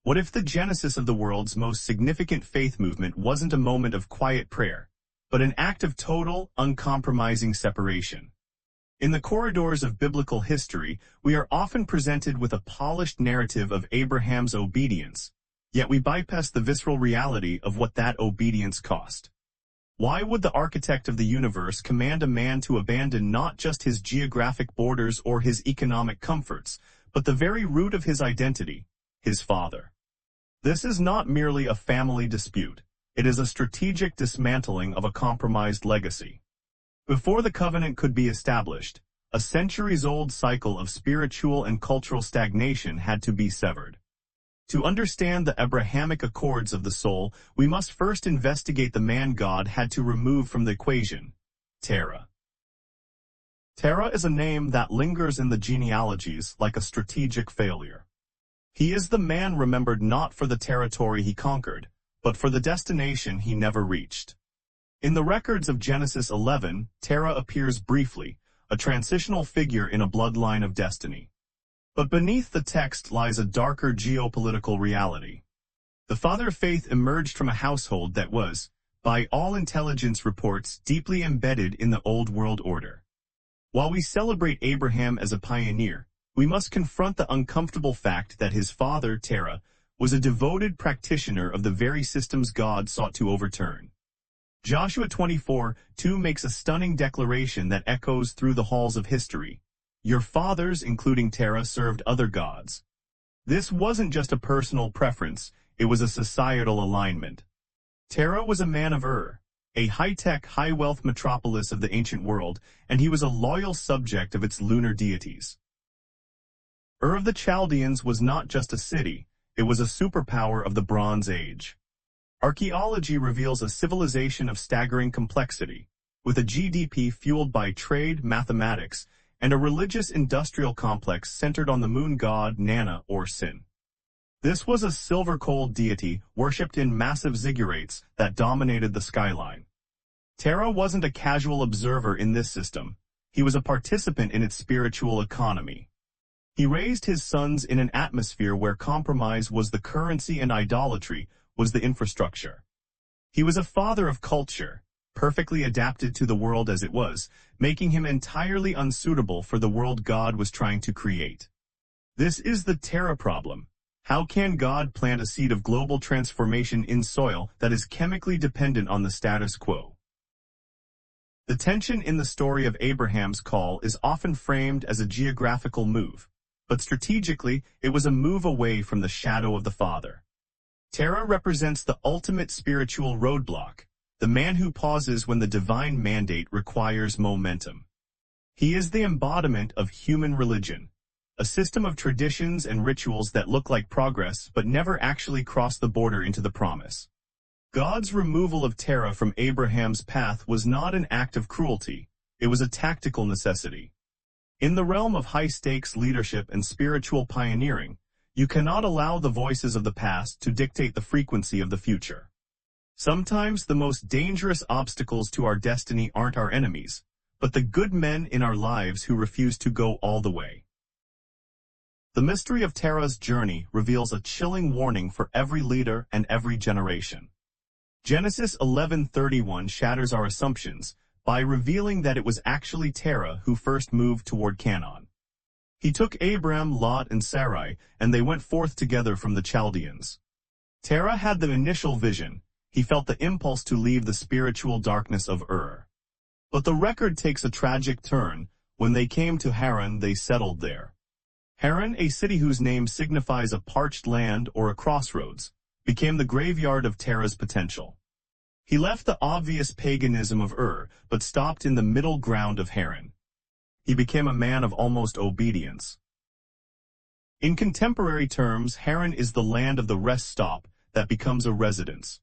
What if the genesis of the world's most significant faith movement wasn't a moment of quiet prayer, but an act of total, uncompromising separation? In the corridors of biblical history, we are often presented with a polished narrative of Abraham's obedience, yet we bypass the visceral reality of what that obedience cost. Why would the architect of the universe command a man to abandon not just his geographic borders or his economic comforts, but the very root of his identity, his father? This is not merely a family dispute. It is a strategic dismantling of a compromised legacy. Before the covenant could be established, a centuries-old cycle of spiritual and cultural stagnation had to be severed. To understand the Abrahamic accords of the soul, we must first investigate the man God had to remove from the equation, Terah. Terah is a name that lingers in the genealogies like a strategic failure. He is the man remembered not for the territory he conquered, but for the destination he never reached. In the records of Genesis 11, Terah appears briefly, a transitional figure in a bloodline of destiny. But beneath the text lies a darker geopolitical reality. The father of faith emerged from a household that was, by all intelligence reports, deeply embedded in the old world order. While we celebrate Abraham as a pioneer, we must confront the uncomfortable fact that his father, Terah, was a devoted practitioner of the very systems God sought to overturn. Joshua 24:2 makes a stunning declaration that echoes through the halls of history. Your fathers, including Terah, served other gods. This wasn't just a personal preference, it was a societal alignment. Terah was a man of Ur, a high-tech, high-wealth metropolis of the ancient world, and he was a loyal subject of its lunar deities. Ur of the Chaldeans was not just a city, it was a superpower of the Bronze Age. Archaeology reveals a civilization of staggering complexity, with a GDP fueled by trade, mathematics, and a religious industrial complex centered on the moon god Nana or Sin. This was a silver-cold deity worshipped in massive ziggurats that dominated the skyline. Terah wasn't a casual observer in this system, he was a participant in its spiritual economy. He raised his sons in an atmosphere where compromise was the currency and idolatry was the infrastructure. He was a father of culture, perfectly adapted to the world as it was, making him entirely unsuitable for the world God was trying to create. This is the Terah problem. How can God plant a seed of global transformation in soil that is chemically dependent on the status quo? The tension in the story of Abraham's call is often framed as a geographical move, but strategically, it was a move away from the shadow of the Father. Terah represents the ultimate spiritual roadblock, the man who pauses when the divine mandate requires momentum. He is the embodiment of human religion, a system of traditions and rituals that look like progress but never actually cross the border into the promise. God's removal of Terah from Abraham's path was not an act of cruelty, it was a tactical necessity. In the realm of high-stakes leadership and spiritual pioneering, you cannot allow the voices of the past to dictate the frequency of the future. Sometimes the most dangerous obstacles to our destiny aren't our enemies, but the good men in our lives who refuse to go all the way. The mystery of Terah's journey reveals a chilling warning for every leader and every generation. Genesis 11:31 shatters our assumptions by revealing that it was actually Terah who first moved toward Canaan. He took Abram, Lot, and Sarai, and they went forth together from the Chaldeans. Terah had the initial vision. He felt the impulse to leave the spiritual darkness of Ur. But the record takes a tragic turn. When they came to Haran, they settled there. Haran, a city whose name signifies a parched land or a crossroads, became the graveyard of Terah's potential. He left the obvious paganism of Ur, but stopped in the middle ground of Haran. He became a man of almost obedience. In contemporary terms, Haran is the land of the rest stop that becomes a residence.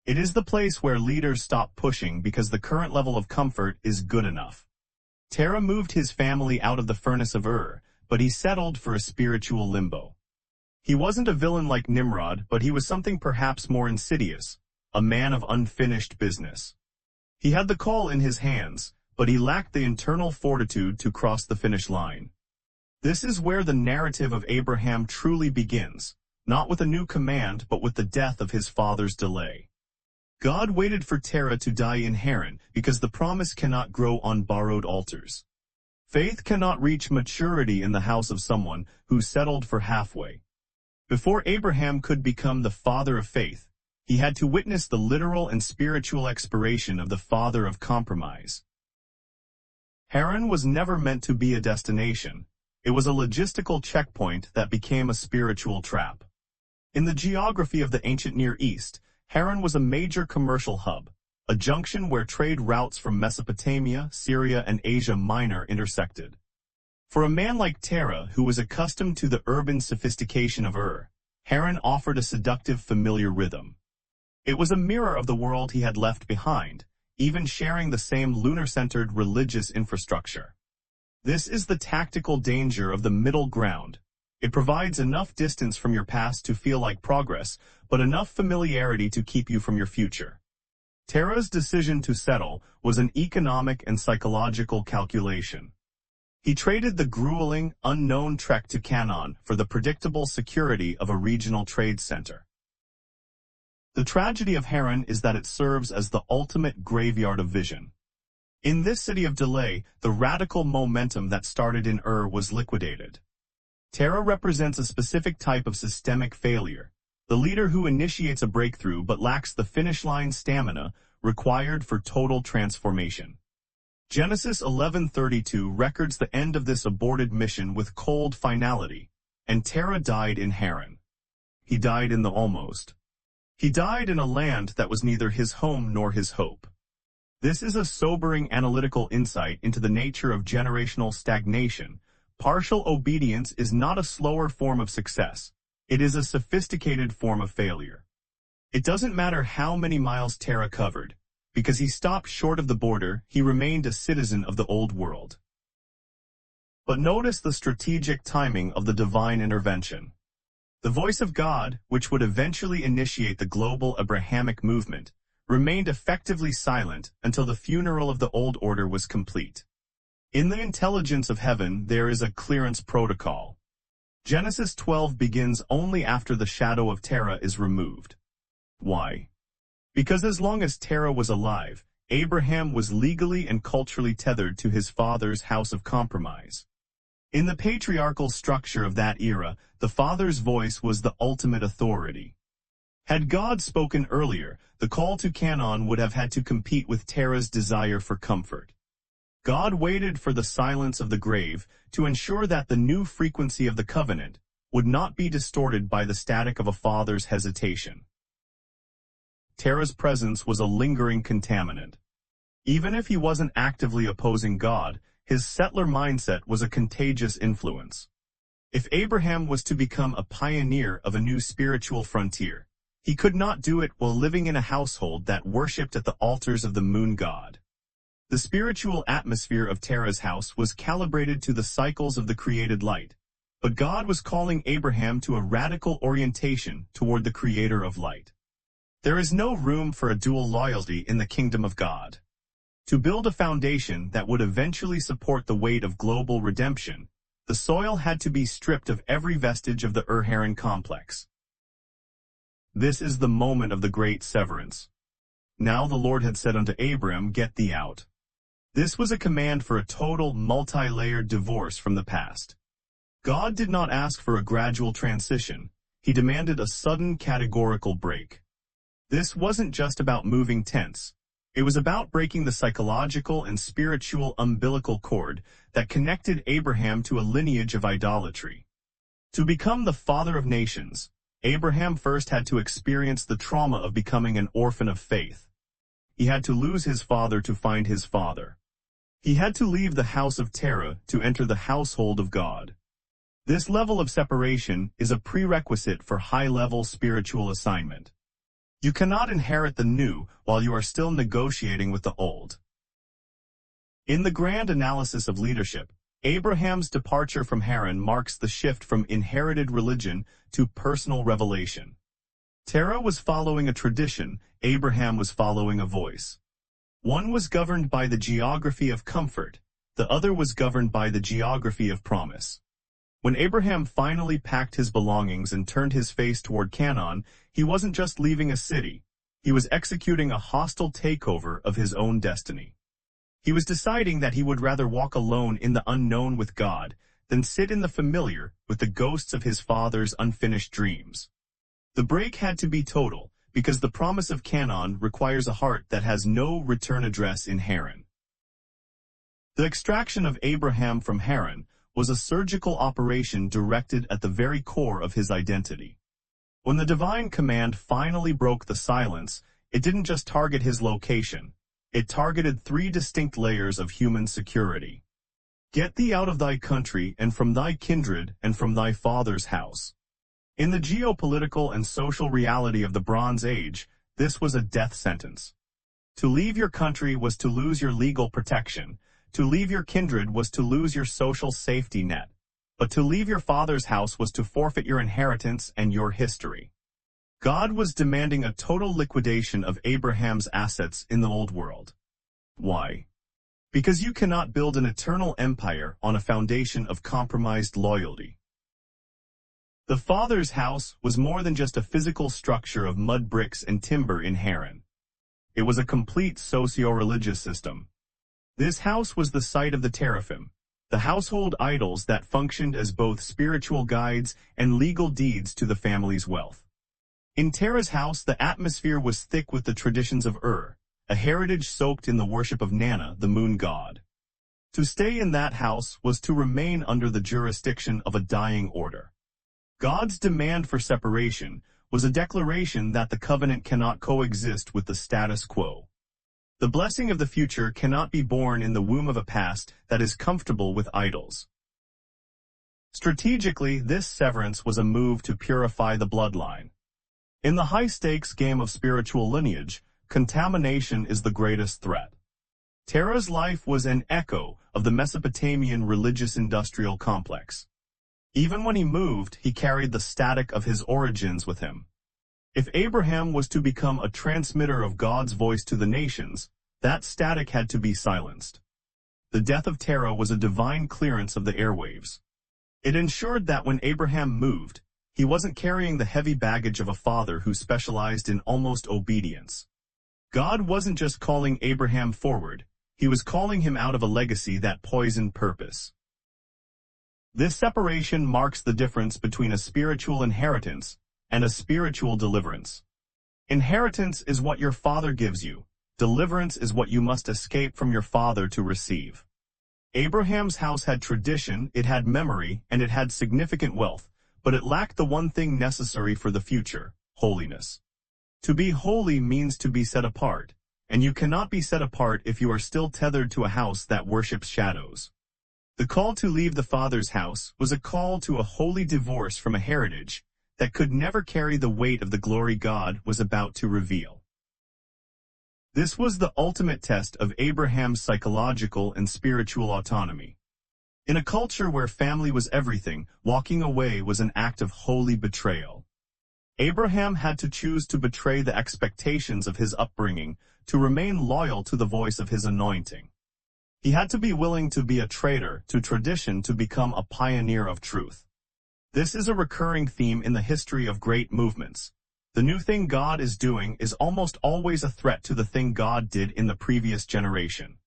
It is the place where leaders stop pushing because the current level of comfort is good enough. Terah moved his family out of the furnace of Ur, but he settled for a spiritual limbo. He wasn't a villain like Nimrod, but he was something perhaps more insidious, a man of unfinished business. He had the call in his hands, but he lacked the internal fortitude to cross the finish line. This is where the narrative of Abraham truly begins, not with a new command but with the death of his father's delay. God waited for Terah to die in Haran because the promise cannot grow on borrowed altars. Faith cannot reach maturity in the house of someone who settled for halfway. Before Abraham could become the father of faith, he had to witness the literal and spiritual expiration of the father of compromise. Haran was never meant to be a destination. It was a logistical checkpoint that became a spiritual trap. In the geography of the ancient Near East, Haran was a major commercial hub, a junction where trade routes from Mesopotamia, Syria, and Asia Minor intersected. For a man like Terah, who was accustomed to the urban sophistication of Haran offered a seductive familiar rhythm. It was a mirror of the world he had left behind, even sharing the same lunar-centered religious infrastructure. This is the tactical danger of the middle ground. It provides enough distance from your past to feel like progress, but enough familiarity to keep you from your future. Terah's decision to settle was an economic and psychological calculation. He traded the grueling, unknown trek to Canaan for the predictable security of a regional trade center. The tragedy of Haran is that it serves as the ultimate graveyard of vision. In this city of delay, the radical momentum that started in was liquidated. Terah represents a specific type of systemic failure, the leader who initiates a breakthrough but lacks the finish line stamina required for total transformation. Genesis 11:32 records the end of this aborted mission with cold finality, and Terah died in Haran. He died in the almost. He died in a land that was neither his home nor his hope. This is a sobering analytical insight into the nature of generational stagnation. Partial obedience is not a slower form of success. It is a sophisticated form of failure. It doesn't matter how many miles Terah covered. Because he stopped short of the border, he remained a citizen of the old world. But notice the strategic timing of the divine intervention. The voice of God, which would eventually initiate the global Abrahamic movement, remained effectively silent until the funeral of the old order was complete. In the intelligence of heaven, there is a clearance protocol. Genesis 12 begins only after the shadow of Terah is removed. Why? Because as long as Terah was alive, Abraham was legally and culturally tethered to his father's house of compromise. In the patriarchal structure of that era, the father's voice was the ultimate authority. Had God spoken earlier, the call to Canaan would have had to compete with Terah's desire for comfort. God waited for the silence of the grave to ensure that the new frequency of the covenant would not be distorted by the static of a father's hesitation. Terah's presence was a lingering contaminant. Even if he wasn't actively opposing God, his settler mindset was a contagious influence. If Abraham was to become a pioneer of a new spiritual frontier, he could not do it while living in a household that worshipped at the altars of the moon god. The spiritual atmosphere of Terah's house was calibrated to the cycles of the created light, but God was calling Abraham to a radical orientation toward the creator of light. There is no room for a dual loyalty in the kingdom of God. To build a foundation that would eventually support the weight of global redemption, the soil had to be stripped of every vestige of the Haran complex. This is the moment of the great severance. Now the Lord had said unto Abram, "Get thee out." This was a command for a total, multi-layered divorce from the past. God did not ask for a gradual transition. He demanded a sudden, categorical break. This wasn't just about moving tents. It was about breaking the psychological and spiritual umbilical cord that connected Abraham to a lineage of idolatry. To become the father of nations, Abraham first had to experience the trauma of becoming an orphan of faith. He had to lose his father to find his father. He had to leave the house of Terah to enter the household of God. This level of separation is a prerequisite for high-level spiritual assignment. You cannot inherit the new while you are still negotiating with the old. In the grand analysis of leadership, Abraham's departure from Haran marks the shift from inherited religion to personal revelation. Terah was following a tradition, Abraham was following a voice. One was governed by the geography of comfort, the other was governed by the geography of promise. When Abraham finally packed his belongings and turned his face toward Canaan, he wasn't just leaving a city. He was executing a hostile takeover of his own destiny. He was deciding that he would rather walk alone in the unknown with God than sit in the familiar with the ghosts of his father's unfinished dreams. The break had to be total, because the promise of Canaan requires a heart that has no return address in Haran. The extraction of Abraham from Haran was a surgical operation directed at the very core of his identity. When the divine command finally broke the silence, it didn't just target his location. It targeted three distinct layers of human security. Get thee out of thy country and from thy kindred and from thy father's house. In the geopolitical and social reality of the Bronze Age, this was a death sentence. To leave your country was to lose your legal protection. To leave your kindred was to lose your social safety net. But to leave your father's house was to forfeit your inheritance and your history. God was demanding a total liquidation of Abraham's assets in the old world. Why? Because you cannot build an eternal empire on a foundation of compromised loyalty. The father's house was more than just a physical structure of mud bricks and timber in Haran. It was a complete socio-religious system. This house was the site of the teraphim, the household idols that functioned as both spiritual guides and legal deeds to the family's wealth. In Terah's house, the atmosphere was thick with the traditions of a heritage soaked in the worship of Nana, the moon god. To stay in that house was to remain under the jurisdiction of a dying order. God's demand for separation was a declaration that the covenant cannot coexist with the status quo. The blessing of the future cannot be born in the womb of a past that is comfortable with idols. Strategically, this severance was a move to purify the bloodline. In the high-stakes game of spiritual lineage, contamination is the greatest threat. Terah's life was an echo of the Mesopotamian religious-industrial complex. Even when he moved, he carried the static of his origins with him. If Abraham was to become a transmitter of God's voice to the nations, that static had to be silenced. The death of Terah was a divine clearance of the airwaves. It ensured that when Abraham moved, he wasn't carrying the heavy baggage of a father who specialized in almost obedience. God wasn't just calling Abraham forward, he was calling him out of a legacy that poisoned purpose. This separation marks the difference between a spiritual inheritance and a spiritual deliverance. Inheritance is what your father gives you. Deliverance is what you must escape from your father to receive. Abraham's house had tradition, it had memory, and it had significant wealth, but it lacked the one thing necessary for the future: holiness. To be holy means to be set apart, and you cannot be set apart if you are still tethered to a house that worships shadows. The call to leave the father's house was a call to a holy divorce from a heritage that could never carry the weight of the glory God was about to reveal. This was the ultimate test of Abraham's psychological and spiritual autonomy. In a culture where family was everything, walking away was an act of holy betrayal. Abraham had to choose to betray the expectations of his upbringing, to remain loyal to the voice of his anointing. He had to be willing to be a traitor to tradition to become a pioneer of truth. This is a recurring theme in the history of great movements. The new thing God is doing is almost always a threat to the thing God did in the previous generation.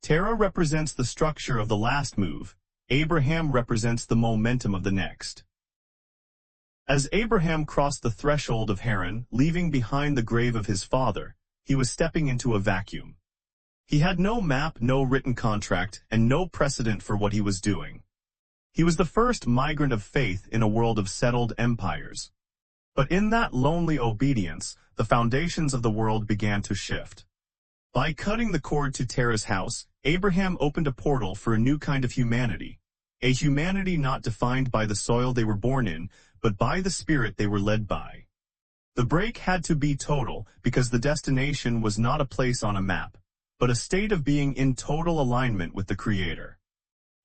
Terah represents the structure of the last move. Abraham represents the momentum of the next. As Abraham crossed the threshold of Haran, leaving behind the grave of his father, he was stepping into a vacuum. He had no map, no written contract, and no precedent for what he was doing. He was the first migrant of faith in a world of settled empires. But in that lonely obedience, the foundations of the world began to shift. By cutting the cord to Terah's house, Abraham opened a portal for a new kind of humanity, a humanity not defined by the soil they were born in, but by the spirit they were led by. The break had to be total because the destination was not a place on a map, but a state of being in total alignment with the Creator.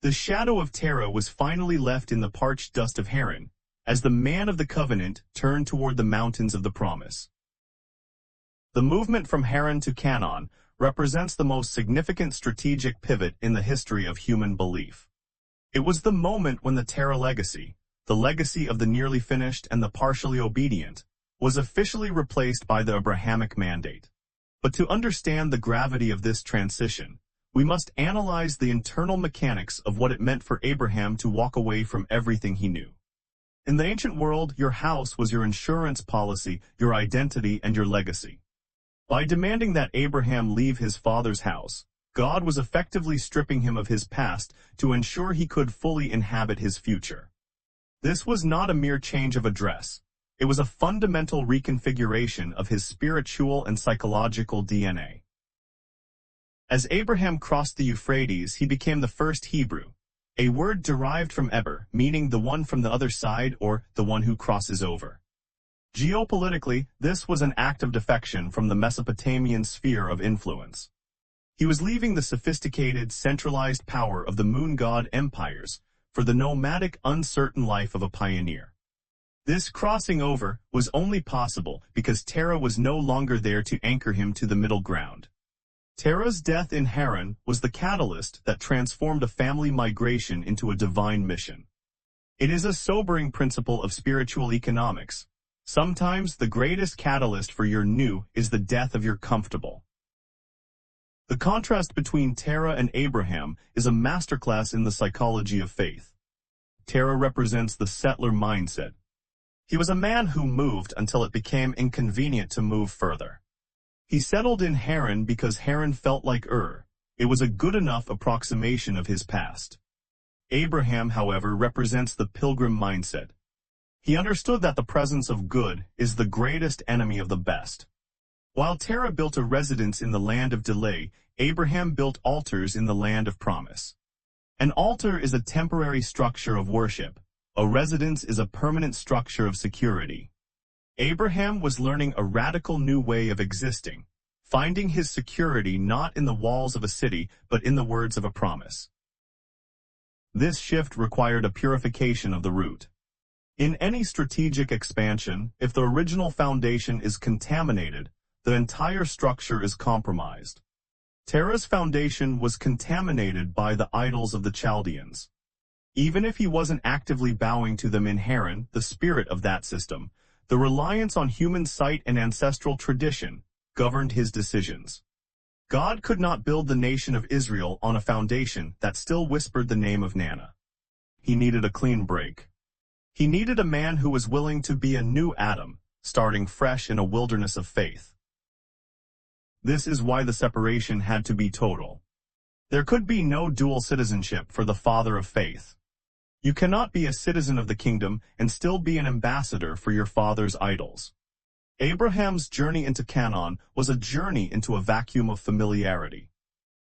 The shadow of Terah was finally left in the parched dust of Haran, as the man of the covenant turned toward the mountains of the promise. The movement from Haran to Canaan represents the most significant strategic pivot in the history of human belief. It was the moment when the Terah legacy, the legacy of the nearly finished and the partially obedient, was officially replaced by the Abrahamic mandate. But to understand the gravity of this transition, we must analyze the internal mechanics of what it meant for Abraham to walk away from everything he knew. In the ancient world, your house was your insurance policy, your identity, and your legacy. By demanding that Abraham leave his father's house, God was effectively stripping him of his past to ensure he could fully inhabit his future. This was not a mere change of address. It was a fundamental reconfiguration of his spiritual and psychological DNA. As Abraham crossed the Euphrates, he became the first Hebrew, a word derived from Eber, meaning the one from the other side or the one who crosses over. Geopolitically, this was an act of defection from the Mesopotamian sphere of influence. He was leaving the sophisticated, centralized power of the moon god empires for the nomadic, uncertain life of a pioneer. This crossing over was only possible because Terah was no longer there to anchor him to the middle ground. Terah's death in Haran was the catalyst that transformed a family migration into a divine mission. It is a sobering principle of spiritual economics. Sometimes the greatest catalyst for your new is the death of your comfortable. The contrast between Terah and Abraham is a masterclass in the psychology of faith. Terah represents the settler mindset. He was a man who moved until it became inconvenient to move further. He settled in Haran because Haran felt like Ur. It was a good enough approximation of his past. Abraham, however, represents the pilgrim mindset. He understood that the presence of good is the greatest enemy of the best. While Terah built a residence in the land of delay, Abraham built altars in the land of promise. An altar is a temporary structure of worship. A residence is a permanent structure of security. Abraham was learning a radical new way of existing, finding his security not in the walls of a city, but in the words of a promise. This shift required a purification of the root. In any strategic expansion, if the original foundation is contaminated, the entire structure is compromised. Terah's foundation was contaminated by the idols of the Chaldeans. Even if he wasn't actively bowing to them in Haran, the spirit of that system, the reliance on human sight and ancestral tradition, governed his decisions. God could not build the nation of Israel on a foundation that still whispered the name of Nana. He needed a clean break. He needed a man who was willing to be a new Adam, starting fresh in a wilderness of faith. This is why the separation had to be total. There could be no dual citizenship for the father of faith. You cannot be a citizen of the kingdom and still be an ambassador for your father's idols. Abraham's journey into Canaan was a journey into a vacuum of familiarity.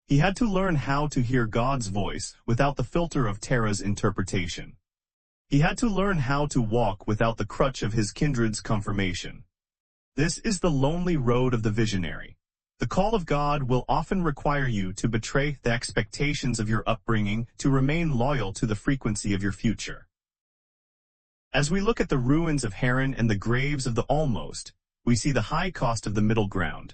He had to learn how to hear God's voice without the filter of Terah's interpretation. He had to learn how to walk without the crutch of his kindred's confirmation. This is the lonely road of the visionary. The call of God will often require you to betray the expectations of your upbringing to remain loyal to the frequency of your future. As we look at the ruins of Haran and the graves of the almost, we see the high cost of the middle ground.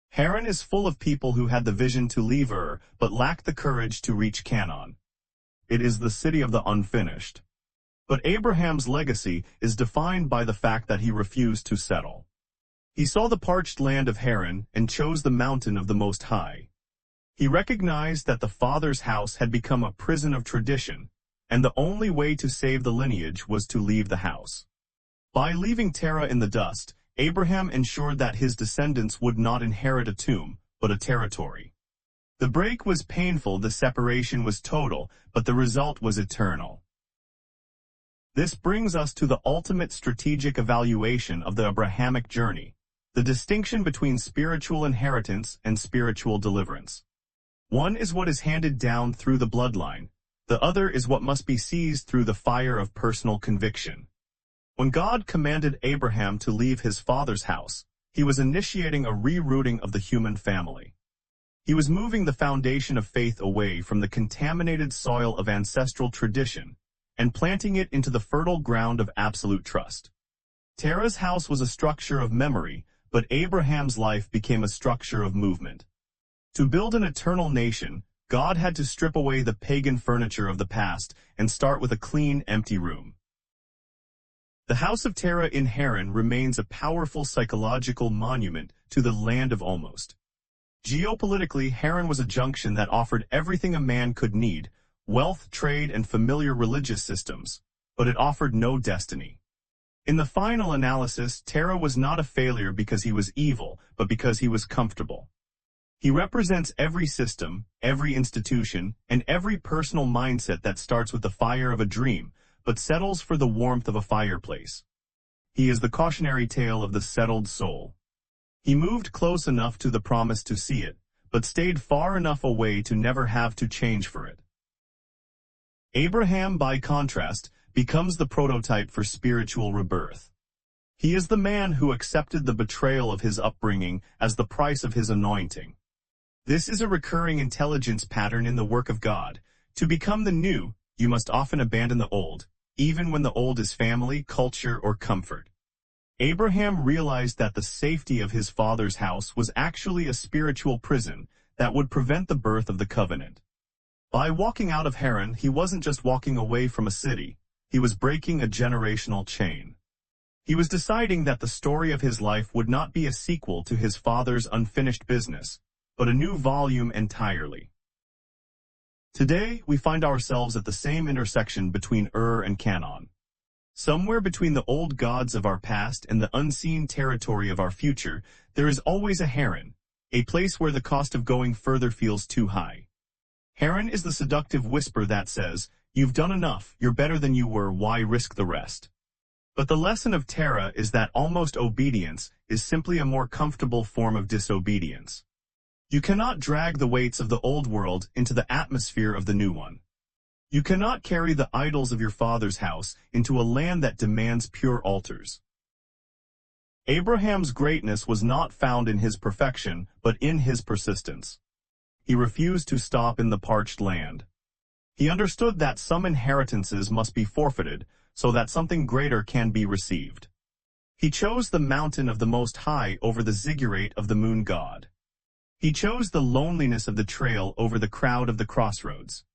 Haran is full of people who had the vision to leave Ur, but lacked the courage to reach Canaan. It is the city of the unfinished. But Abraham's legacy is defined by the fact that he refused to settle. He saw the parched land of Haran and chose the mountain of the Most High. He recognized that the father's house had become a prison of tradition, and the only way to save the lineage was to leave the house. By leaving Terah in the dust, Abraham ensured that his descendants would not inherit a tomb, but a territory. The break was painful, the separation was total, but the result was eternal. This brings us to the ultimate strategic evaluation of the Abrahamic journey. The distinction between spiritual inheritance and spiritual deliverance. One is what is handed down through the bloodline. The other is what must be seized through the fire of personal conviction. When God commanded Abraham to leave his father's house, he was initiating a rerouting of the human family. He was moving the foundation of faith away from the contaminated soil of ancestral tradition and planting it into the fertile ground of absolute trust. Terah's house was a structure of memory, but Abraham's life became a structure of movement. To build an eternal nation, God had to strip away the pagan furniture of the past and start with a clean, empty room. The House of Terah in Haran remains a powerful psychological monument to the land of almost. Geopolitically, Haran was a junction that offered everything a man could need, wealth, trade, and familiar religious systems, but it offered no destiny. In the final analysis, Terah was not a failure because he was evil, but because he was comfortable. He represents every system, every institution, and every personal mindset that starts with the fire of a dream, but settles for the warmth of a fireplace. He is the cautionary tale of the settled soul. He moved close enough to the promise to see it, but stayed far enough away to never have to change for it. Abraham, by contrast, becomes the prototype for spiritual rebirth. He is the man who accepted the betrayal of his upbringing as the price of his anointing. This is a recurring intelligence pattern in the work of God. To become the new, you must often abandon the old, even when the old is family, culture, or comfort. Abraham realized that the safety of his father's house was actually a spiritual prison that would prevent the birth of the covenant. By walking out of Haran, he wasn't just walking away from a city, he was breaking a generational chain. He was deciding that the story of his life would not be a sequel to his father's unfinished business, but a new volume entirely. Today, we find ourselves at the same intersection between Ur and Canaan. Somewhere between the old gods of our past and the unseen territory of our future, there is always a Haran, a place where the cost of going further feels too high. Haran is the seductive whisper that says, "You've done enough, you're better than you were, why risk the rest?" But the lesson of Terah is that almost obedience is simply a more comfortable form of disobedience. You cannot drag the weights of the old world into the atmosphere of the new one. You cannot carry the idols of your father's house into a land that demands pure altars. Abraham's greatness was not found in his perfection, but in his persistence. He refused to stop in the parched land. He understood that some inheritances must be forfeited, so that something greater can be received. He chose the mountain of the Most High over the ziggurat of the moon god. He chose the loneliness of the trail over the crowd of the crossroads.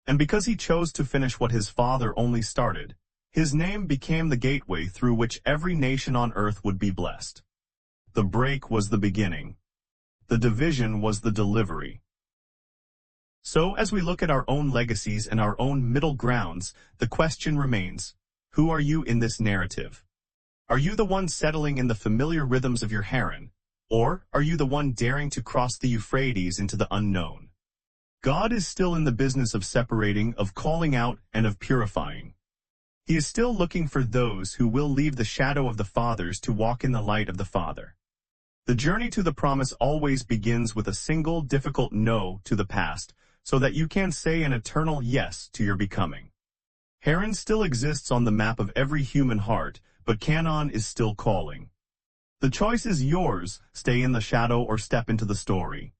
And because he chose to finish what his father only started, his name became the gateway through which every nation on earth would be blessed. The break was the beginning. The division was the delivery. So as we look at our own legacies and our own middle grounds, the question remains, who are you in this narrative? Are you the one settling in the familiar rhythms of your Haran, or are you the one daring to cross the Euphrates into the unknown? God is still in the business of separating, of calling out, and of purifying. He is still looking for those who will leave the shadow of the fathers to walk in the light of the Father. The journey to the promise always begins with a single difficult no to the past, so that you can say an eternal yes to your becoming. Haran still exists on the map of every human heart, but Canaan is still calling. The choice is yours, stay in the shadow or step into the story.